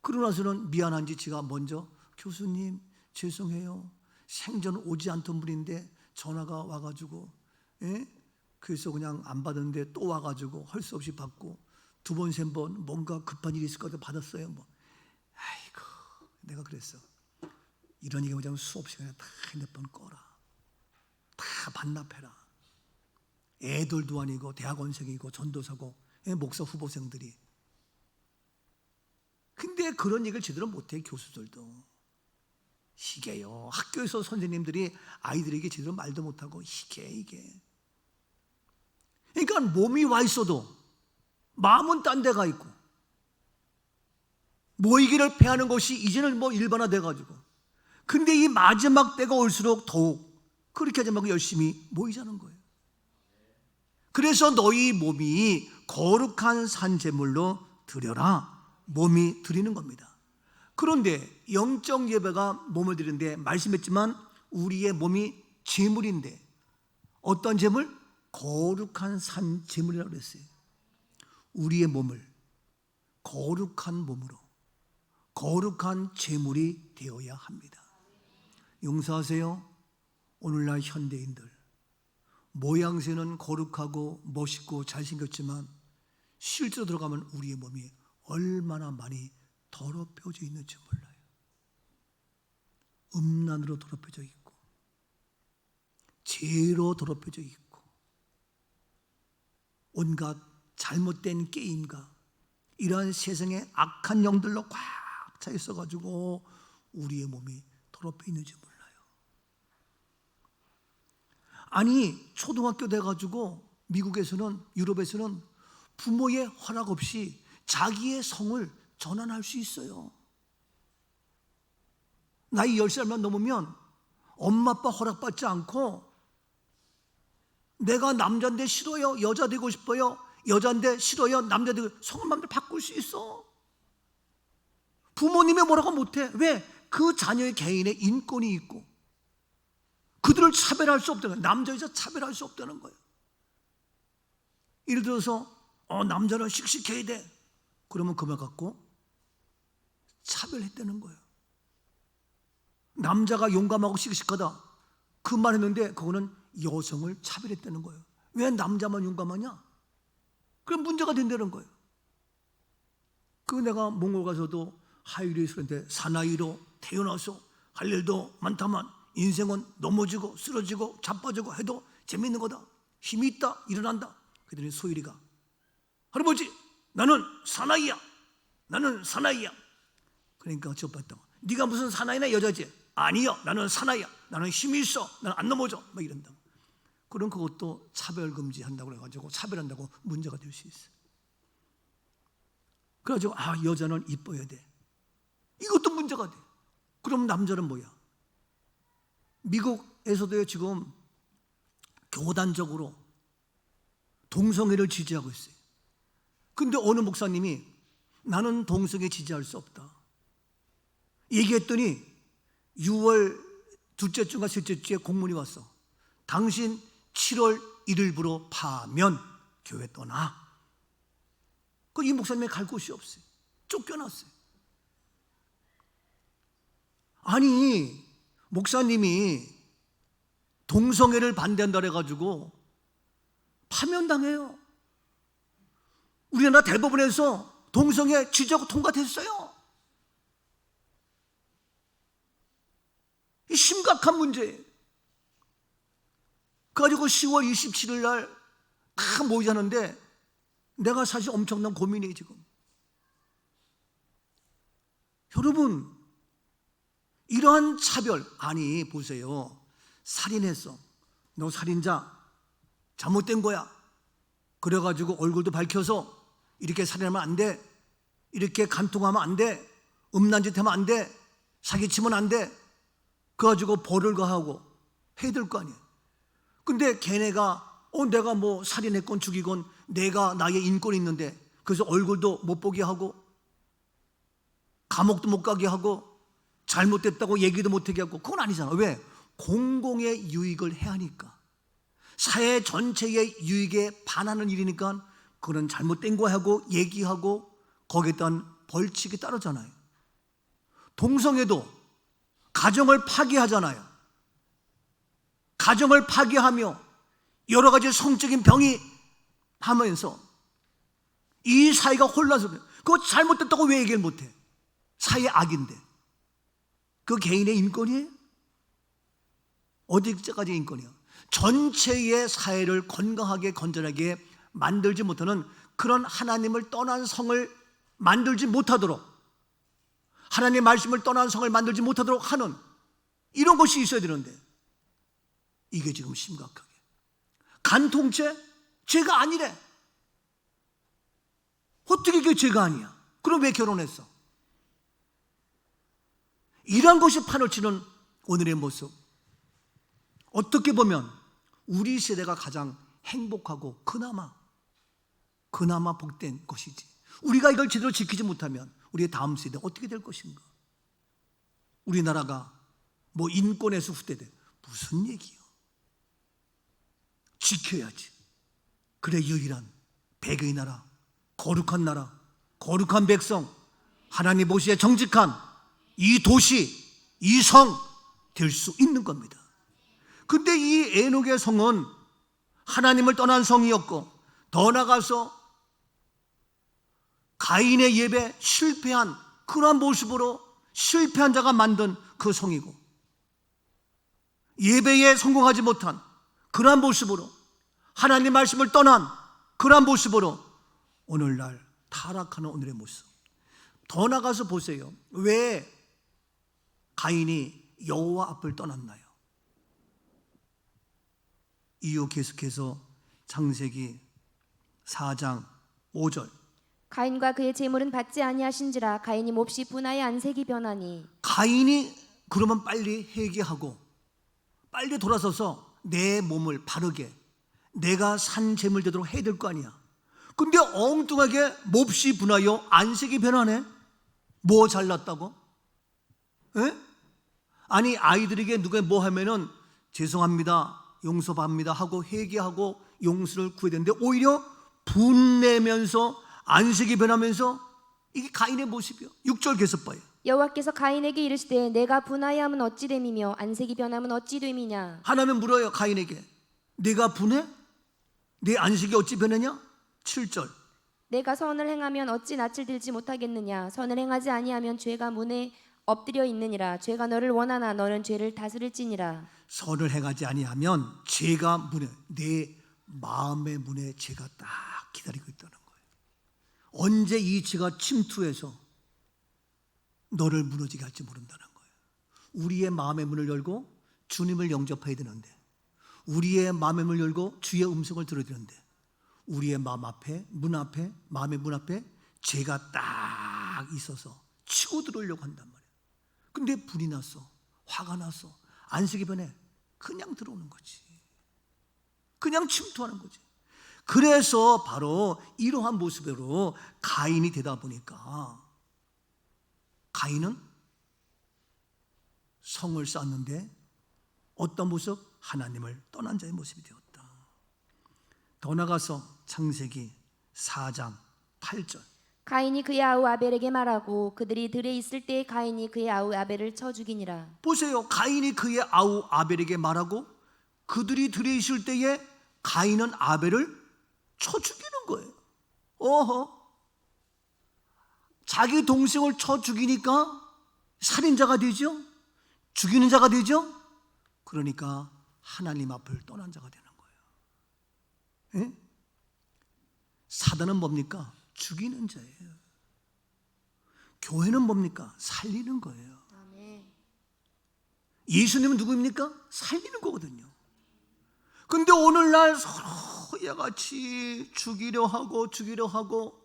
[SPEAKER 1] 그러고 나서는 미안한지 제가 먼저 교수님 죄송해요. 생전 오지 않던 분인데 전화가 와가지고 그래서 그냥 안 받았는데 또 와가지고 할 수 없이 받고 2번, 3번 뭔가 급한 일이 있을 것 같아 받았어요. 아이고 내가 그랬어. 이런 얘기 뭐냐면 수업 시간에 다 핸드폰 꺼라. 다 반납해라. 애들도 아니고 대학원생이고 전도사고 목사 후보생들이. 근데 그런 얘기를 제대로 못해 교수들도. 이게요. 학교에서 선생님들이 아이들에게 제대로 말도 못하고 이게. 그러니까 몸이 와 있어도 마음은 딴 데가 있고 모이기를 패하는 것이 이제는 일반화돼 가지고. 근데 이 마지막 때가 올수록 더욱 그렇게 하지 말고 열심히 모이자는 거예요. 그래서 너희 몸이 거룩한 산제물로 드려라. 몸이 드리는 겁니다. 그런데 영적 예배가 몸을 드리는데 말씀했지만 우리의 몸이 제물인데 어떤 제물? 거룩한 산제물이라고 그랬어요. 우리의 몸을 거룩한 몸으로 거룩한 제물이 되어야 합니다. 용서하세요. 오늘날 현대인들 모양새는 거룩하고 멋있고 잘생겼지만 실제로 들어가면 우리의 몸이 얼마나 많이 더럽혀져 있는지 몰라요. 음란으로 더럽혀져 있고 죄로 더럽혀져 있고 온갖 잘못된 게임과 이러한 세상의 악한 영들로 꽉 차 있어가지고 우리의 몸이 더럽혀 있는지 몰라요. 아니 초등학교 돼가지고 미국에서는 유럽에서는 부모의 허락 없이 자기의 성을 전환할 수 있어요. 나이 10살만 넘으면 엄마 아빠 허락받지 않고 내가 남자인데 싫어요, 여자 되고 싶어요, 여자인데 싫어요, 남자 되고 성을 마음대로 바꿀 수 있어. 부모님이 뭐라고 못해. 왜? 그 자녀의 개인의 인권이 있고 그들을 차별할 수 없다는 거예요. 남자 여자 차별할 수 없다는 거예요. 예를 들어서 남자는 씩씩해야 돼. 그러면 그 말 갖고 차별했다는 거예요. 남자가 용감하고 씩씩하다 그 말 했는데 그거는 여성을 차별했다는 거예요. 왜 남자만 용감하냐? 그럼 문제가 된다는 거예요. 그 내가 몽골 가서도 하이리 있었는데 사나이로 태어나서 할 일도 많다만 인생은 넘어지고 쓰러지고 자빠지고 해도 재밌는 거다. 힘이 있다. 일어난다. 그랬더니 소율이가 할아버지, 나는 사나이야. 나는 사나이야. 그러니까 저 봤다. 네가 무슨 사나이나 여자지? 아니요, 나는 사나이야. 나는 힘이 있어. 나는 안 넘어져. 막 이런다. 그럼 그것도 차별 금지한다고 해가지고 차별한다고 문제가 될 수 있어요. 그래가지고 여자는 이뻐야 돼. 이것도 문제가 돼. 그럼 남자는 뭐야? 미국에서도 지금 교단적으로 동성애를 지지하고 있어요. 근데 어느 목사님이 나는 동성애 지지할 수 없다 얘기했더니 6월 둘째 주가 셋째 주에 공문이 왔어. 당신 7월 1일부로 파면 교회 떠나. 이 목사님이 갈 곳이 없어요. 쫓겨났어요. 아니, 목사님이 동성애를 반대한다 해가지고 파면당해요. 우리나라 대법원에서 동성애 지지하고 통과됐어요. 이 심각한 문제예요. 그래가지고 10월 27일 날 다 모이자는데 내가 사실 엄청난 고민이에요 지금. 여러분, 이러한 차별, 아니 보세요. 살인했어. 너 살인자, 잘못된 거야. 그래가지고 얼굴도 밝혀서 이렇게 살인하면 안 돼. 이렇게 간통하면 안 돼. 음란짓 하면 안 돼. 사기치면 안 돼. 그래가지고 벌을 가하고 해야 될 거 아니에요. 근데 걔네가 내가 뭐 살인했건 죽이건 내가 나의 인권이 있는데 그래서 얼굴도 못 보게 하고 감옥도 못 가게 하고 잘못됐다고 얘기도 못하게 하고, 그건 아니잖아. 왜? 공공의 유익을 해하니까, 사회 전체의 유익에 반하는 일이니까 그건 잘못된 거 하고 얘기하고 거기에 따른 벌칙이 따르잖아요. 동성애도 가정을 파괴하잖아요. 가정을 파괴하며 여러 가지 성적인 병이 하면서 이 사회가 혼란스러워요. 그거 잘못됐다고 왜 얘기를 못해? 사회 악인데. 그 개인의 인권이에요? 어디까지 인권이에요? 전체의 사회를 건강하게 건전하게 만들지 못하는 그런 하나님을 떠난 성을 만들지 못하도록, 하나님의 말씀을 떠난 성을 만들지 못하도록 하는 이런 것이 있어야 되는데, 이게 지금 심각하게 간통죄? 죄가 아니래. 어떻게 그게 죄가 아니야? 그럼 왜 결혼했어? 이러한 것이 판을 치는 오늘의 모습. 어떻게 보면 우리 세대가 가장 행복하고 그나마 복된 것이지. 우리가 이걸 제대로 지키지 못하면 우리의 다음 세대 어떻게 될 것인가? 우리나라가 뭐 인권에서 후퇴돼. 무슨 얘기요? 지켜야지. 그래, 유일한 백의 나라, 거룩한 나라, 거룩한 백성, 하나님 보시기에 정직한 이 도시, 이 성 될 수 있는 겁니다. 근데 이 에녹의 성은 하나님을 떠난 성이었고, 더 나아가서 가인의 예배 실패한 그러한 모습으로 실패한 자가 만든 그 성이고, 예배에 성공하지 못한 그러한 모습으로 하나님 말씀을 떠난 그러한 모습으로 오늘날 타락하는 오늘의 모습. 더 나가서 보세요. 왜 가인이 여호와 앞을 떠났나요? 이후 계속해서 창세기 4장 5절.
[SPEAKER 2] 가인과 그의 재물은 받지 아니하신지라 가인이 몹시 분하여 안색이 변하니.
[SPEAKER 1] 가인이 그러면 빨리 회개하고 빨리 돌아서서 내 몸을 바르게 내가 산 재물 되도록 해야 될 거 아니야. 근데 엉뚱하게 몹시 분하여 안색이 변하네. 뭐 잘났다고? 에? 아니, 아이들에게 누가 뭐 하면은 죄송합니다, 용서합니다 하고 회개하고 용서를 구해야 되는데 오히려 분내면서 안색이 변하면서, 이게 가인의 모습이요. 6절 계속 봐요.
[SPEAKER 2] 여호와께서 가인에게 이르시되 내가 분하여 함은 어찌 됨이며 안색이 변함은 어찌 됨이냐.
[SPEAKER 1] 하나님 물어요, 가인에게. 내가 분해? 내 안색이 어찌 변하냐? 7절.
[SPEAKER 2] 내가 선을 행하면 어찌 낯을 들지 못하겠느냐. 선을 행하지 아니하면 죄가 문에 엎드려 있느니라. 죄가 너를 원하나 너는 죄를 다스릴지니라.
[SPEAKER 1] 선을 행하지 아니하면 죄가 문에, 내 마음의 문에 죄가 딱 기다리고 있다는 거예요. 언제 이치가 침투해서 너를 무너지게 할지 모른다는 거예요. 우리의 마음의 문을 열고 주님을 영접해야 되는데, 우리의 마음의 문을 열고 주의 음성을 들어야 되는데, 우리의 마음 앞에, 문 앞에, 마음의 문 앞에 죄가 딱 있어서 치고 들어오려고 한단 말이에요. 근데 불이 났어, 화가 났어, 안식이 변해, 그냥 들어오는 거지. 그냥 침투하는 거지. 그래서 바로 이러한 모습으로 가인이 되다 보니까 가인은 성을 쌓았는데 어떤 모습? 하나님을 떠난 자의 모습이 되었다. 더 나가서 창세기 4장 8절.
[SPEAKER 2] 가인이 그의 아우 아벨에게 말하고 그들이 들에 있을 때 가인이 그의 아우 아벨을 쳐 죽이니라.
[SPEAKER 1] 보세요. 가인이 그의 아우 아벨에게 말하고 그들이 들에 있을 때에 가인은 아벨을 쳐 죽이는 거예요. 어허. 자기 동생을 쳐 죽이니까 살인자가 되죠. 죽이는 자가 되죠. 그러니까 하나님 앞을 떠난 자가 되는 거예요. 예? 사단은 뭡니까? 죽이는 자예요. 교회는 뭡니까? 살리는 거예요. 예수님은 누구입니까? 살리는 거거든요. 근데 오늘날 서로 같이 죽이려 하고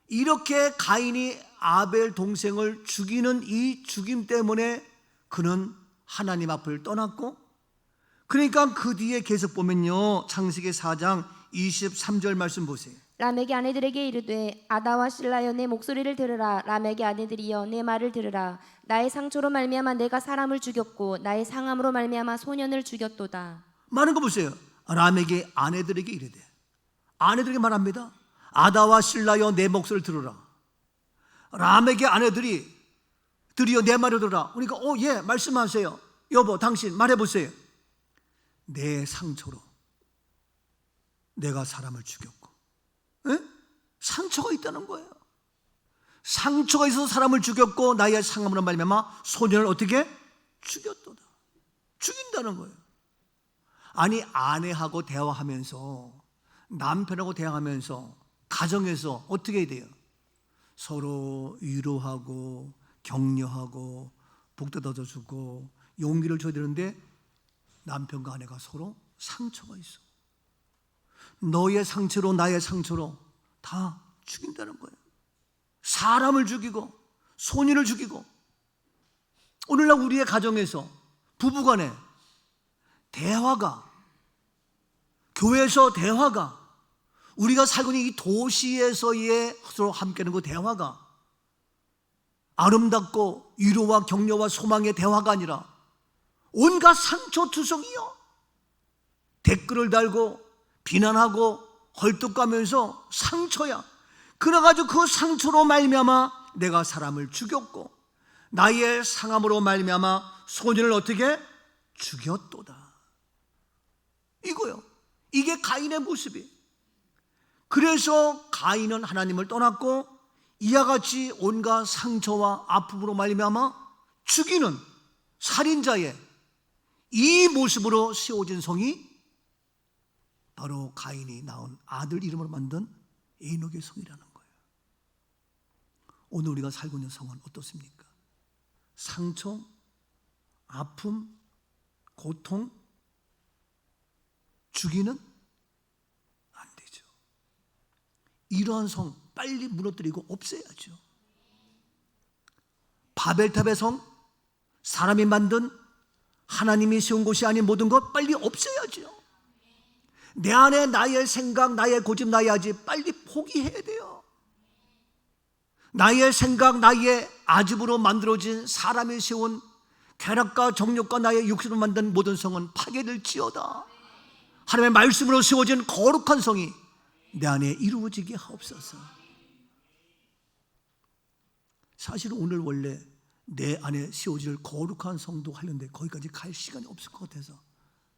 [SPEAKER 1] 이렇게 가인이 아벨 동생을 죽이는 이 죽임 때문에 그는 하나님 앞을 떠났고, 그러니까 그 뒤에 계속 보면요, 창세기 4장 23절 말씀 보세요.
[SPEAKER 2] 라멕의 아내들에게 이르되 아다와 실라여 내 목소리를 들으라. 라멕의 아내들이여 내 말을 들으라. 나의 상처로 말미암아 내가 사람을 죽였고 나의 상함으로 말미암아 소년을 죽였도다.
[SPEAKER 1] 많은 거 보세요. 라멕의 아내들에게 이르되, 아내들에게 말합니다. 아다와 실라여 내 목소리를 들으라. 라멕의 아내들이 드디어 내 말을 들으라. 그러니까 예, 말씀하세요. 여보, 당신 말해보세요. 내 상처로 내가 사람을 죽였고, 에? 상처가 있다는 거예요. 상처가 있어서 사람을 죽였고 나의 상함으로 말미암아 소년을 어떻게? 죽였도다. 죽인다는 거예요. 아니, 아내하고 대화하면서, 남편하고 대화하면서 가정에서 어떻게 해야 돼요? 서로 위로하고 격려하고 복돋아줘 주고 용기를 줘야 되는데 남편과 아내가 서로 상처가 있어. 너의 상처로 나의 상처로 다 죽인다는 거예요. 사람을 죽이고 소년을 죽이고. 오늘날 우리의 가정에서 부부간에 대화가, 교회에서 대화가, 우리가 살고 있는 이 도시에서의 서로 함께하는 그 대화가 아름답고 위로와 격려와 소망의 대화가 아니라 온갖 상처투성이요. 댓글을 달고 비난하고 헐떡가면서 상처야. 그래가지고 그 상처로 말미암아 내가 사람을 죽였고 나의 상함으로 말미암아 소년을 어떻게? 죽였도다. 이거요. 이게 가인의 모습이에요. 그래서 가인은 하나님을 떠났고 이와 같이 온갖 상처와 아픔으로 말미암아 죽이는 살인자의 이 모습으로 세워진 성이 바로 가인이 낳은 아들 이름으로 만든 에녹의 성이라는 거예요. 오늘 우리가 살고 있는 성은 어떻습니까? 상처, 아픔, 고통, 죽이는 안 되죠. 이러한 성 빨리 무너뜨리고 없애야죠. 바벨탑의 성, 사람이 만든 하나님이 세운 곳이 아닌 모든 것 빨리 없애야죠. 내 안에 나의 생각, 나의 고집, 나의 아집 빨리 포기해야 돼요. 나의 생각, 나의 아집으로 만들어진 사람이 세운 쾌락과 정욕과 나의 육신으로 만든 모든 성은 파괴될지어다. 하나님의 말씀으로 세워진 거룩한 성이 내 안에 이루어지게 하옵소서. 사실 오늘 원래 내 안에 세워질 거룩한 성도 하려는데 거기까지 갈 시간이 없을 것 같아서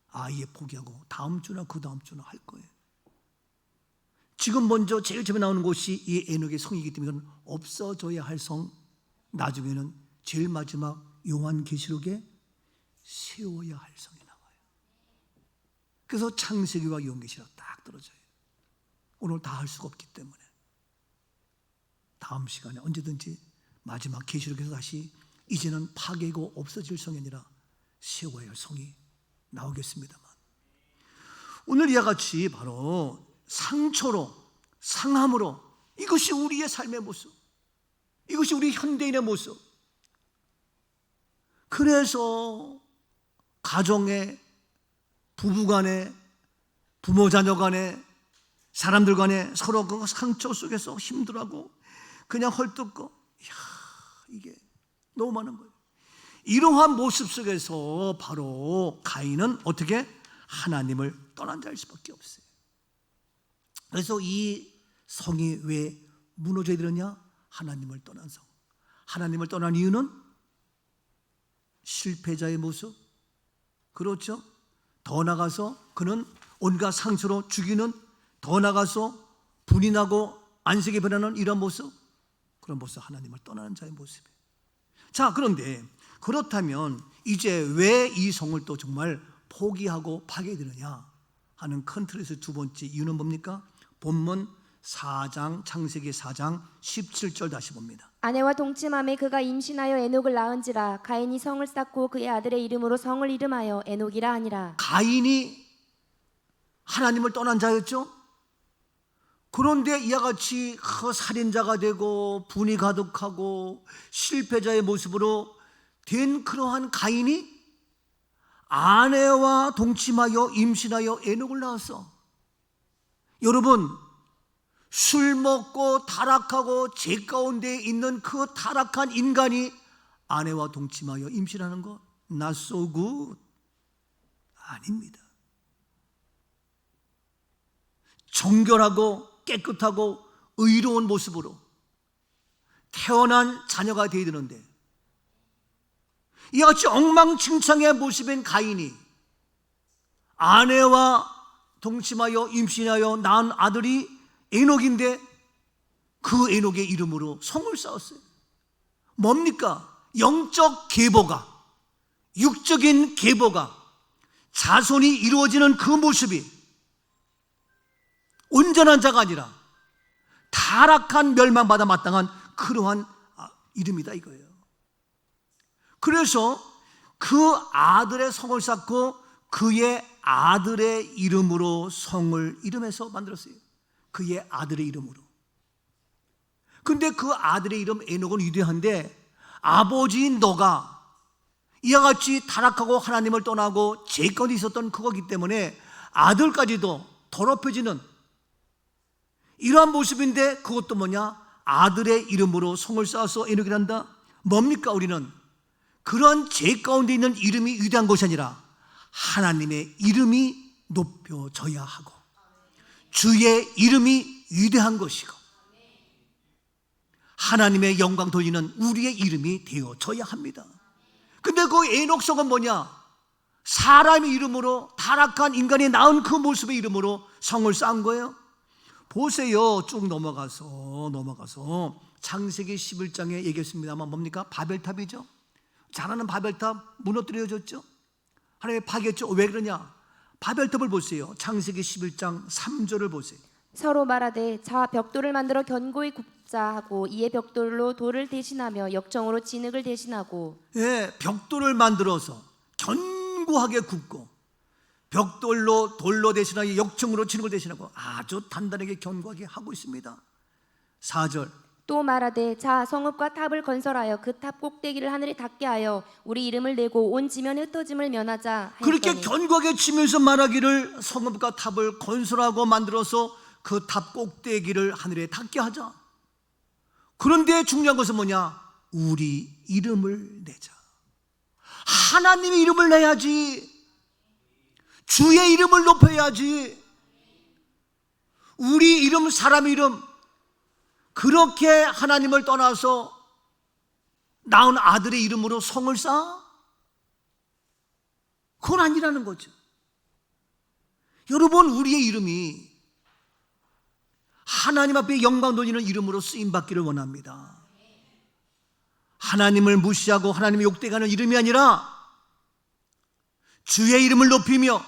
[SPEAKER 1] 아예 포기하고 다음 주나 그 다음 주나 할 거예요. 지금 먼저 제일 처음에 나오는 곳이 이 에녹의 성이기 때문에 이건 없어져야 할 성, 나중에는 제일 마지막 요한계시록에 세워야 할 성이 나와요. 그래서 창세기와 요한계시록 딱 떨어져요. 오늘 다 할 수가 없기 때문에. 다음 시간에 언제든지 마지막 계시록에서 다시 이제는 파괴고 없어질 성이 아니라 세워야 할 성이 나오겠습니다만, 오늘 이와 같이 바로 상처로, 상함으로, 이것이 우리의 삶의 모습, 이것이 우리 현대인의 모습. 그래서 가정에, 부부간에, 부모 자녀 간에, 사람들 간에 서로 그 상처 속에서 힘들어하고 그냥 헐뜯고, 이게 너무 많은 거예요. 이러한 모습 속에서 바로 가인은 어떻게 하나님을 떠난 자일 수밖에 없어요. 그래서 이 성이 왜 무너져야 되느냐? 하나님을 떠난 성. 하나님을 떠난 이유는 실패자의 모습, 그렇죠? 더 나가서 그는 온갖 상처로 죽이는, 더 나가서 분이 나고 안색이 변하는 이런 모습, 그런 모습, 하나님을 떠나는 자의 모습이에요. 자, 그런데 그렇다면 이제 왜 이 성을 또 정말 포기하고 파괴되느냐 하는 큰 틀에서 두 번째 이유는 뭡니까? 본문 4장, 창세기 4장 17절 다시 봅니다.
[SPEAKER 2] 아내와 동침함에 그가 임신하여 에녹을 낳은지라 가인이 성을 쌓고 그의 아들의 이름으로 성을 이름하여 에녹이라 하니라.
[SPEAKER 1] 가인이 하나님을 떠난 자였죠. 그런데 이와 같이 살인자가 되고 분이 가득하고 실패자의 모습으로 된 그러한 가인이 아내와 동침하여 임신하여 에녹을 낳았어. 여러분, 술 먹고 타락하고 죄 가운데 있는 그 타락한 인간이 아내와 동침하여 임신하는 거 not so good. 아닙니다. 정결하고 깨끗하고 의로운 모습으로 태어난 자녀가 되어야 되는데, 이와 같이 엉망진창의 모습인 가인이 아내와 동침하여 임신하여 낳은 아들이 에녹인데 그 에녹의 이름으로 성을 쌓았어요. 뭡니까? 영적 계보가, 육적인 계보가, 자손이 이루어지는 그 모습이 온전한 자가 아니라 타락한, 멸망받아 마땅한 그러한 이름이다 이거예요. 그래서 그 아들의 성을 쌓고 그의 아들의 이름으로 성을 이름해서 만들었어요. 그의 아들의 이름으로. 근데 그 아들의 이름 에녹은 위대한데, 아버지인 너가 이와 같이 타락하고 하나님을 떠나고 죄 가운데 있었던 그거기 때문에 아들까지도 더럽혀지는 이러한 모습인데, 그것도 뭐냐? 아들의 이름으로 성을 쌓아서 에녹이란다. 뭡니까? 우리는 그런 죄 가운데 있는 이름이 위대한 것이 아니라 하나님의 이름이 높여져야 하고 주의 이름이 위대한 것이고 하나님의 영광 돌리는 우리의 이름이 되어져야 합니다. 근데 그 에녹성은 뭐냐? 사람의 이름으로, 타락한 인간이 낳은 그 모습의 이름으로 성을 쌓은 거예요. 보세요. 쭉 넘어가서 창세기 11장에 얘기했습니다만 뭡니까? 바벨탑이죠. 잘 아는 바벨탑 무너뜨려졌죠. 하나님이 파괴했죠. 왜 그러냐? 바벨탑을 보세요. 창세기 11장 3절을 보세요.
[SPEAKER 2] 서로 말하되 자 벽돌을 만들어 견고히 굽자 하고 이에 벽돌로 돌을 대신하며 역정으로 진흙을 대신하고.
[SPEAKER 1] 예, 벽돌을 만들어서 견고하게 굽고 벽돌로 돌로 대신하여 역청으로 진흙을 대신하고 아주 단단하게 견고하게 하고 있습니다. 4절.
[SPEAKER 2] 또 말하되 자 성읍과 탑을 건설하여 그 탑 꼭대기를 하늘에 닿게 하여 우리 이름을 내고 온 지면에 흩어짐을 면하자 하였더니.
[SPEAKER 1] 그렇게 견고하게 치면서 말하기를 성읍과 탑을 건설하고 만들어서 그 탑 꼭대기를 하늘에 닿게 하자. 그런데 중요한 것은 뭐냐? 우리 이름을 내자. 하나님의 이름을 내야지. 주의 이름을 높여야지. 우리 이름, 사람의 이름, 그렇게 하나님을 떠나서 낳은 아들의 이름으로 성을 쌓아? 그건 아니라는 거죠. 여러분, 우리의 이름이 하나님 앞에 영광 돌리는 이름으로 쓰임받기를 원합니다. 하나님을 무시하고 하나님의 욕되게 하는 이름이 아니라 주의 이름을 높이며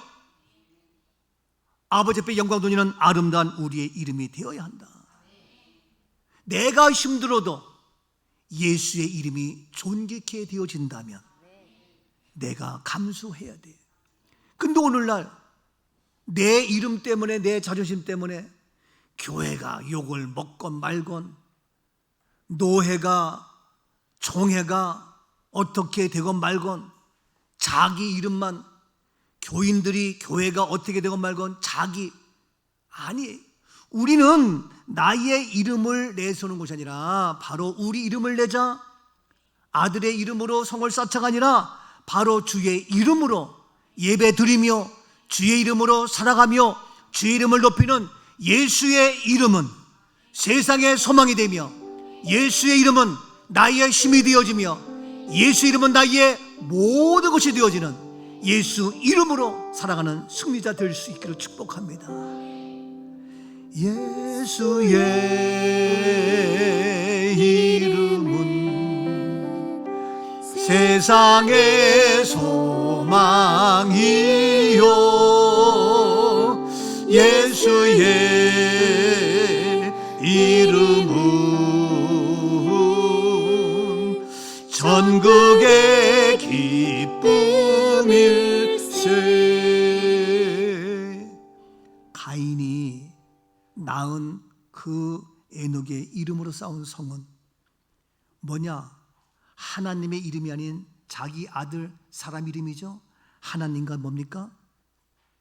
[SPEAKER 1] 아버지 앞에 영광 돌리는 아름다운 우리의 이름이 되어야 한다. 내가 힘들어도 예수의 이름이 존귀케 되어진다면 내가 감수해야 돼. 근데 오늘날 내 이름 때문에, 내 자존심 때문에 교회가 욕을 먹건 말건, 노회가 총회가 어떻게 되건 말건, 자기 이름만, 교인들이 교회가 어떻게 되건 말건 아니, 우리는 나의 이름을 내세우는 것이 아니라 바로 우리 이름을 내자, 아들의 이름으로 성을 쌓자가 아니라 바로 주의 이름으로 예배 드리며 주의 이름으로 살아가며 주의 이름을 높이는 예수의 이름은 세상의 소망이 되며, 예수의 이름은 나의 힘이 되어지며, 예수의 이름은 나의 모든 것이 되어지는 예수 이름으로 살아가는 승리자 될 수 있기를 축복합니다. 예수의 이름은 세상의 소망이요, 예수의 이름은 전국의 기쁨일세. 가인이 낳은 그 에녹의 이름으로 쌓은 성은 뭐냐? 하나님의 이름이 아닌 자기 아들 사람 이름이죠. 하나님과 뭡니까?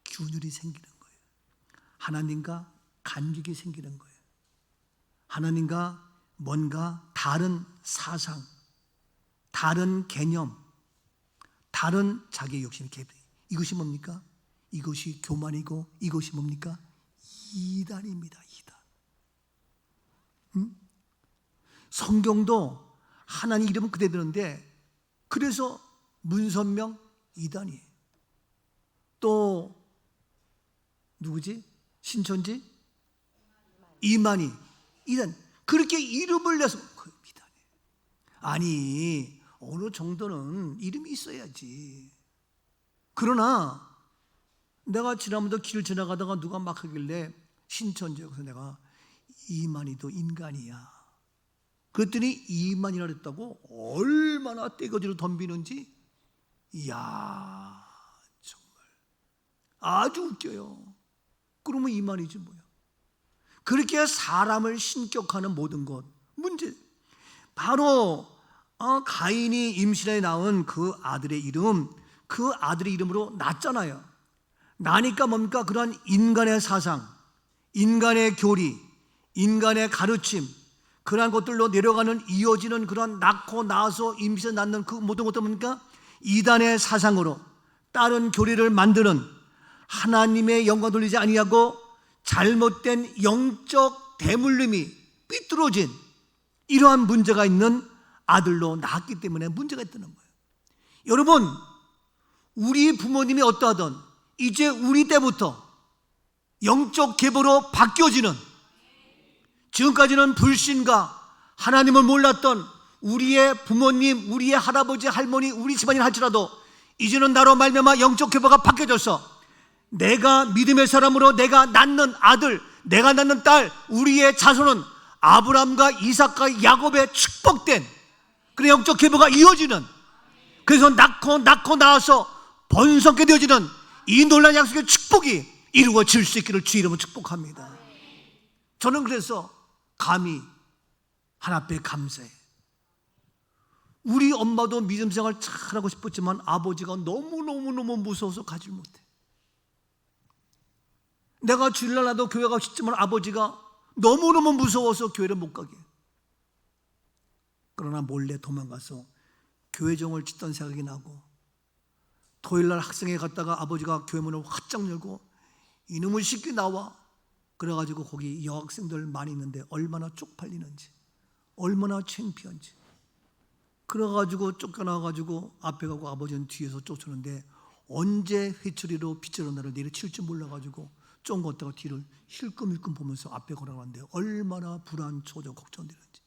[SPEAKER 1] 균열이 생기는 거예요. 하나님과 간격이 생기는 거예요. 하나님과 뭔가 다른 사상, 다른 개념, 다른 자기의 욕심이 개입돼요. 이것이 뭡니까? 이것이 교만이고, 이것이 뭡니까? 이단입니다. 이단. 성경도 하나님 이름은 그대로인데, 그래서 문선명 이단이에요. 또 누구지? 신천지 이만희 이단. 그렇게 이름을 내서 이단이에요. 아니, 어느 정도는 이름이 있어야지. 그러나 내가 지난번도 길을 지나가다가 누가 막 하길래 신천지에, 그래서 내가 이만희도 인간이야. 그랬더니 이만희라 그랬다고 얼마나 떼거지로 덤비는지, 이야, 정말 아주 웃겨요. 그러면 이만희지 뭐야. 그렇게 사람을 신격화하는 모든 것, 문제. 바로 가인이 임신에 낳은 그 아들의 이름, 그 아들의 이름으로 낳잖아요. 나니까 뭡니까? 그런 인간의 사상, 인간의 교리, 인간의 가르침, 그러한 것들로 내려가는, 이어지는 그런 낳고 나서 임신에 낳는 그 모든 것도 뭡니까? 이단의 사상으로 다른 교리를 만드는, 하나님의 영광 돌리지 아니하고 잘못된 영적 대물림이 삐뚤어진 이러한 문제가 있는 아들로 낳았기 때문에 문제가 있다는 거예요. 여러분, 우리 부모님이 어떠하든 이제 우리 때부터 영적 계보로 바뀌어지는, 지금까지는 불신과 하나님을 몰랐던 우리의 부모님, 우리의 할아버지, 할머니, 우리 집안이라 할지라도 이제는 나로 말미암아 영적 계보가 바뀌어져서 내가 믿음의 사람으로 내가 낳는 아들, 내가 낳는 딸, 우리의 자손은 아브라함과 이삭과 야곱의 축복된 그런 영적 계보가 이어지는, 그래서 낳고 나와서 번성케 되어지는 이 놀라운 약속의 축복이 이루어질 수 있기를 주의 이름으로 축복합니다. 저는 그래서 감히 하나님 앞에 감사해. 우리 엄마도 믿음 생활 잘하고 싶었지만 아버지가 너무너무 무서워서 가지 못해. 내가 주일날 나도 교회 가고 싶지만 아버지가 너무너무 무서워서 교회를 못 가게. 그러나 몰래 도망가서 교회정을 짓던 생각이 나고, 토요일날 학생회 갔다가 아버지가 교회 문을 활짝 열고 이놈의 새끼 나와, 그래가지고 거기 여학생들 많이 있는데 얼마나 쪽팔리는지, 얼마나 창피한지. 그래가지고 쫓겨나가지고 앞에 가고 아버지는 뒤에서 쫓아오는데 언제 회초리로 빗자루 나를 내려칠 줄 몰라가지고 쫑 걷다가 뒤를 힐끔힐끔 보면서 앞에 걸어가는데 얼마나 불안, 초조, 걱정되는지.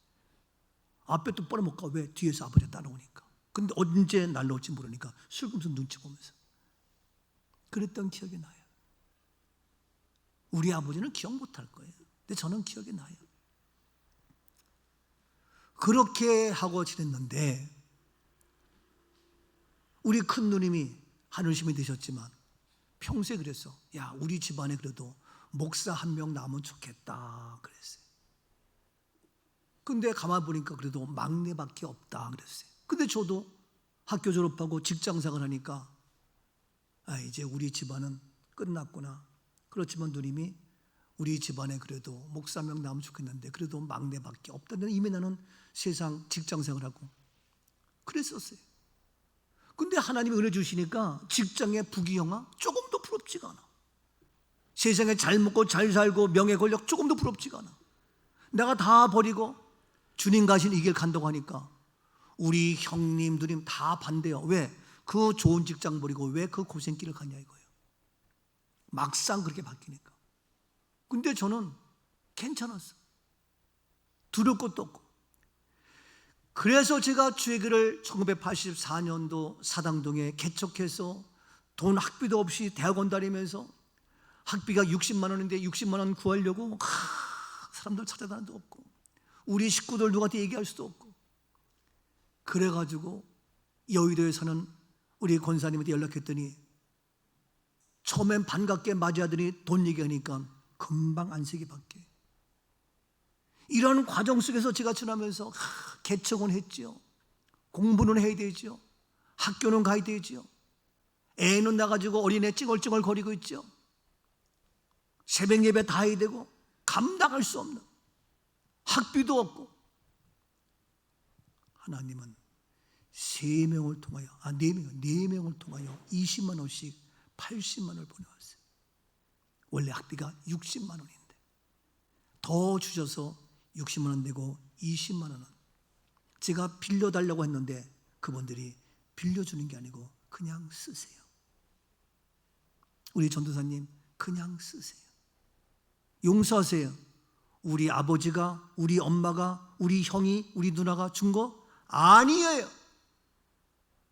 [SPEAKER 1] 앞에 또 뻔히 못 가. 왜? 뒤에서 아버지가 따라오니까. 근데 언제 날라올지 모르니까 슬금슬금 눈치 보면서 그랬던 기억이 나요. 우리 아버지는 기억 못할 거예요. 근데 저는 기억이 나요. 그렇게 하고 지냈는데 우리 큰 누님이 하늘심이 되셨지만 평소에 그랬어. 야, 우리 집안에 그래도 목사 한 명 나오면 좋겠다 그랬어요. 근데 가만 보니까 그래도 막내밖에 없다 그랬어요. 근데 저도 학교 졸업하고 직장생활 하니까 이제 우리 집안은 끝났구나. 그렇지만 누님이 우리 집안에 그래도 목사 한 명 나오면 좋겠는데 그래도 막내밖에 없다는 이미 나는 세상 직장생활하고 그랬었어요. 근데 하나님이 은혜 주시니까 직장의 부귀영화 조금도 부럽지가 않아. 세상에 잘 먹고 잘 살고 명예 권력 조금도 부럽지가 않아. 내가 다 버리고 주님 가신 이 길 간다고 하니까 우리 형님 누님 다 반대요. 왜? 그 좋은 직장 버리고 왜 그 고생길을 가냐 이거예요. 막상 그렇게 바뀌니까. 근데 저는 괜찮았어. 두려울 것도 없고. 그래서 제가 주의교를 1984년도 사당동에 개척해서 돈 학비도 없이 대학원 다니면서 학비가 60만 원인데 60만 원 구하려고 사람들 찾아다니는 데도 없고 우리 식구들 누구한테 얘기할 수도 없고 그래가지고 여의도에 사는 우리 권사님한테 연락했더니 처음엔 반갑게 맞이하더니 돈 얘기하니까 금방 안색이 바뀌어요. 이런 과정 속에서 제가 지나면서 개척은 했죠. 공부는 해야 되죠. 학교는 가야 되죠. 애는 나가지고 어린애 찡얼찡얼 거리고 있죠. 새벽 예배 다 해야 되고 감당할 수 없는 학비도 없고 하나님은 네 명을 통하여 20만 원씩 80만 원을 보내왔어요. 원래 학비가 60만 원인데 더 주셔서 60만 원 내고 20만 원은 제가 빌려달라고 했는데 그분들이 빌려주는 게 아니고 그냥 쓰세요. 우리 전도사님 그냥 쓰세요. 용서하세요. 우리 아버지가 우리 엄마가 우리 형이 우리 누나가 준 거 아니에요.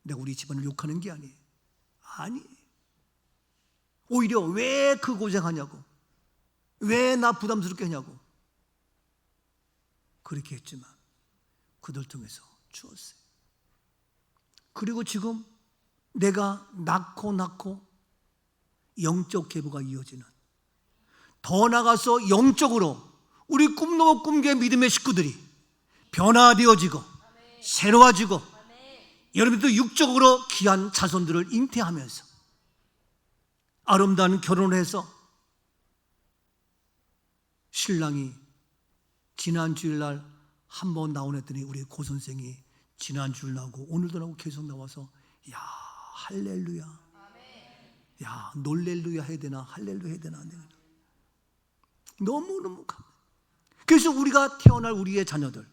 [SPEAKER 1] 내가 우리 집안을 욕하는 게 아니에요. 아니에요. 오히려 왜 그 고생하냐고, 왜 나 부담스럽게 하냐고 그렇게 했지만 그들 통해서 주었어요. 그리고 지금 내가 낳고 영적 계보가 이어지는, 더 나아가서 영적으로 우리 꿈넘어 꿈교의 믿음의 식구들이 변화되어지고 새로워지고 여러분도 육적으로 귀한 자손들을 잉태하면서 아름다운 결혼을 해서 신랑이 지난 주일날 한 번 나오랬더니 우리 고 선생이 지난 주일 나오고 오늘도 나오고 계속 나와서 야 할렐루야, 야 놀렐루야 해야 되나 할렐루야 해야 되나 너무너무 감. 그래서 우리가 태어날 우리의 자녀들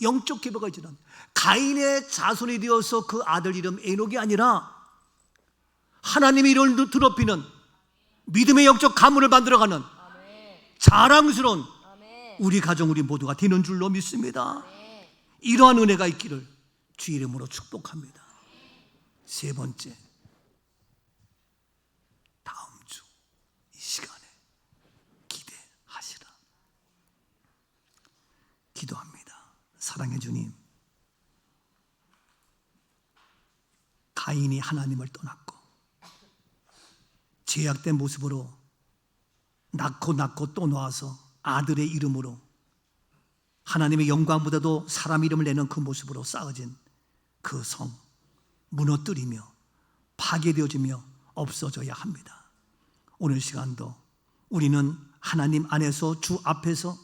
[SPEAKER 1] 영적 계보가 있지만 가인의 자손이 되어서 그 아들 이름 에녹이 아니라 하나님의 이름을 더럽히는 믿음의 영적 가문을 만들어가는 자랑스러운 우리 가정 우리 모두가 되는 줄로 믿습니다. 이러한 은혜가 있기를 주 이름으로 축복합니다. 세 번째, 다음 주 이 시간에 기대하시라. 기도합니다. 사랑해 주님, 가인이 하나님을 떠났고 죄악된 모습으로 낳고 또 놓아서 아들의 이름으로 하나님의 영광보다도 사람 이름을 내는 그 모습으로 쌓아진 그 성 무너뜨리며 파괴되어지며 없어져야 합니다. 오늘 시간도 우리는 하나님 안에서 주 앞에서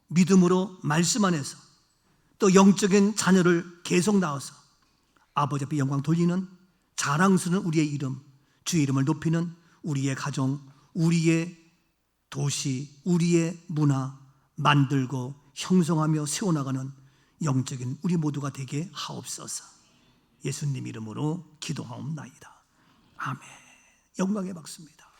[SPEAKER 1] 믿음으로 말씀 안에서 또 영적인 자녀를 계속 낳아서 아버지 앞에 영광 돌리는 자랑스러운 우리의 이름, 주의 이름을 높이는 우리의 가정, 우리의 도시, 우리의 문화 만들고 형성하며 세워나가는 영적인 우리 모두가 되게 하옵소서. 예수님 이름으로 기도하옵나이다. 아멘. 영광의 박수입니다.